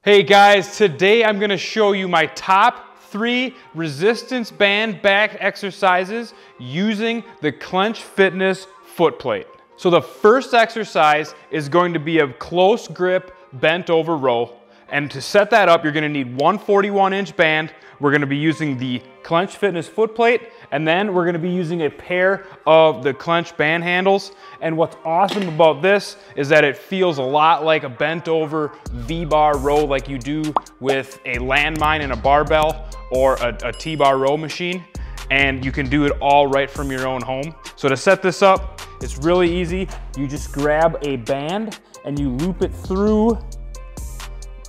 Hey guys, today I'm going to show you my top 3 resistance band back exercises using the Clench Fitness Footplate. So the first exercise is going to be a close grip bent over row. And to set that up, you're going to need one 41-inch band. We're going to be using the Clench Fitness Footplate, and then we're going to be using a pair of the Clench band handles. And what's awesome about this is that it feels a lot like a bent over V-bar row like you do with a landmine and a barbell or a T-bar row machine. And you can do it all right from your own home. So to set this up, it's really easy. You just grab a band and you loop it through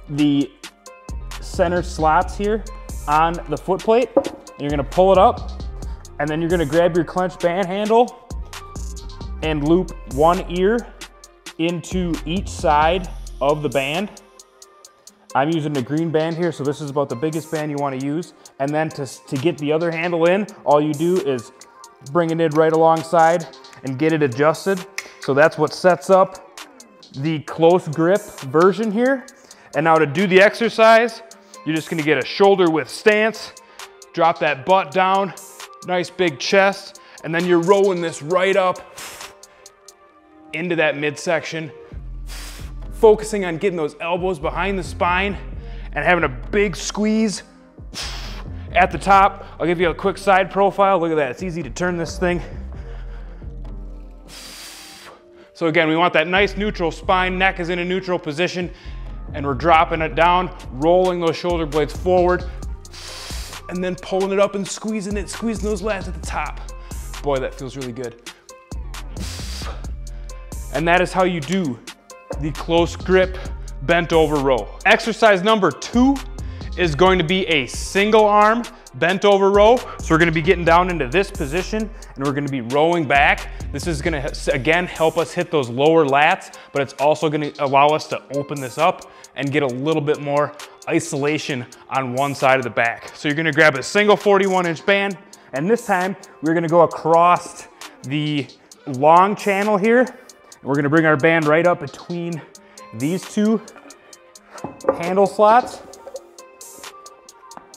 the center slots here on the foot plate. You're gonna pull it up, and then you're gonna grab your Clench band handle and loop one ear into each side of the band. I'm using the green band here, so this is about the biggest band you wanna use. And then to get the other handle in, all you do is bring it in right alongside and get it adjusted. So that's what sets up the close grip version here. And now to do the exercise, you're just gonna get a shoulder width stance, drop that butt down, nice big chest, and then you're rolling this right up into that midsection, focusing on getting those elbows behind the spine and having a big squeeze at the top. I'll give you a quick side profile. Look at that, it's easy to turn this thing. So again, we want that nice neutral spine, neck is in a neutral position, and we're dropping it down, rolling those shoulder blades forward, and then pulling it up and squeezing those lats at the top. Boy, that feels really good. And that is how you do the close grip bent over row. Exercise number 2 is going to be a single arm bent over row. So we're gonna be getting down into this position and we're gonna be rowing back. This is gonna, again, help us hit those lower lats, but it's also gonna allow us to open this up and get a little bit more isolation on one side of the back. So you're gonna grab a single 41-inch band, and this time we're gonna go across the long channel here. And we're gonna bring our band right up between these two handle slots.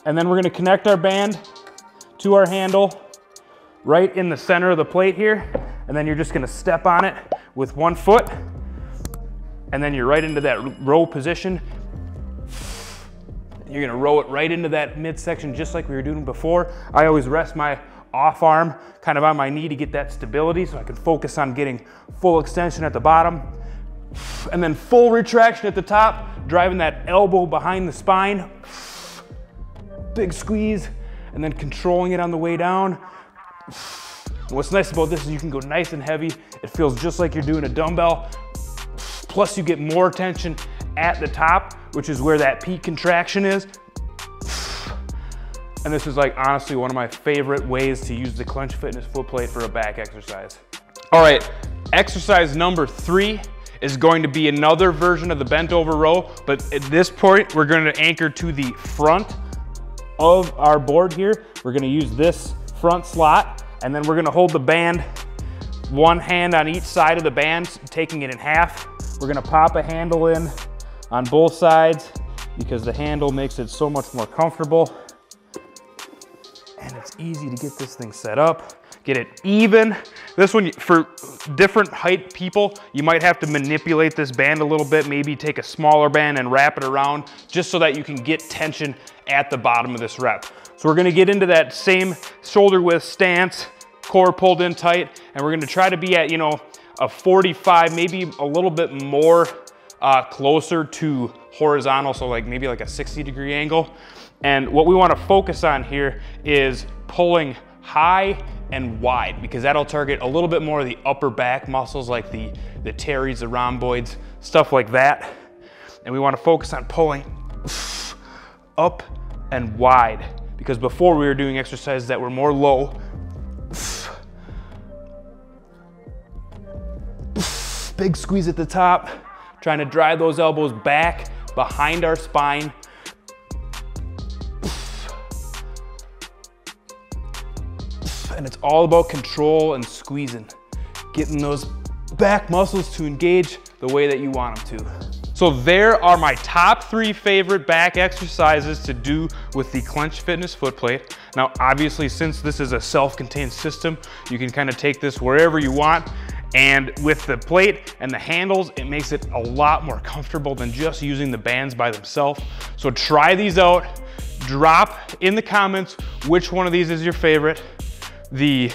And then we're gonna connect our band to our handle right in the center of the plate here. And then you're just gonna step on it with one foot. And then you're right into that row position. You're gonna row it right into that midsection just like we were doing before. I always rest my off arm kind of on my knee to get that stability so I can focus on getting full extension at the bottom. And then full retraction at the top, driving that elbow behind the spine. Big squeeze, and then controlling it on the way down. What's nice about this is you can go nice and heavy. It feels just like you're doing a dumbbell. Plus you get more tension at the top, which is where that peak contraction is. And this is like honestly one of my favorite ways to use the Clench Fitness Footplate for a back exercise. All right, exercise number 3 is going to be another version of the bent over row, but at this point, we're gonna anchor to the front of our board here. We're gonna use this front slot, and then we're gonna hold the band, one hand on each side of the band, taking it in half. We're gonna pop a handle in on both sides because the handle makes it so much more comfortable. And it's easy to get this thing set up, get it even. This one, for different height people, you might have to manipulate this band a little bit, maybe take a smaller band and wrap it around just so that you can get tension at the bottom of this rep. So we're gonna get into that same shoulder width stance, core pulled in tight, and we're gonna try to be at, a 45, maybe a little bit more closer to horizontal, so maybe like a 60-degree angle. And what we wanna focus on here is pulling high and wide, because that'll target a little bit more of the upper back muscles like the teres, the rhomboids, stuff like that. And we wanna focus on pulling up and wide, because before we were doing exercises that were more low. Big squeeze at the top, trying to drive those elbows back behind our spine. And it's all about control and squeezing, getting those back muscles to engage the way that you want them to. So there are my top 3 favorite back exercises to do with the Clench Fitness Footplate. Now, obviously, since this is a self-contained system, you can kind of take this wherever you want. And with the plate and the handles, it makes it a lot more comfortable than just using the bands by themselves. So try these out. Drop in the comments which one of these is your favorite. The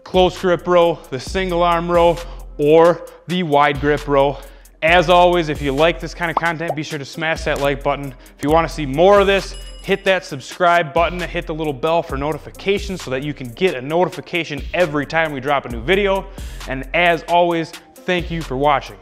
close grip row, the single arm row, or the wide grip row. As always, if you like this kind of content, be sure to smash that like button. If you want to see more of this, hit that subscribe button, hit the little bell for notifications so that you can get a notification every time we drop a new video. And as always, thank you for watching.